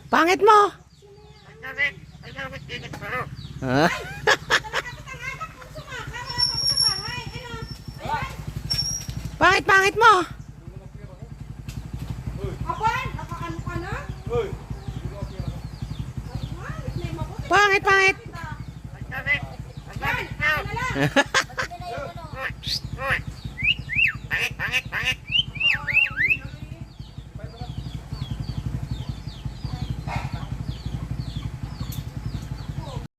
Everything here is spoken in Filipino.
Pangit mo. Ha? Pangit mo. Apan, nakaano ka na? Pangit. Yan, ano na lang.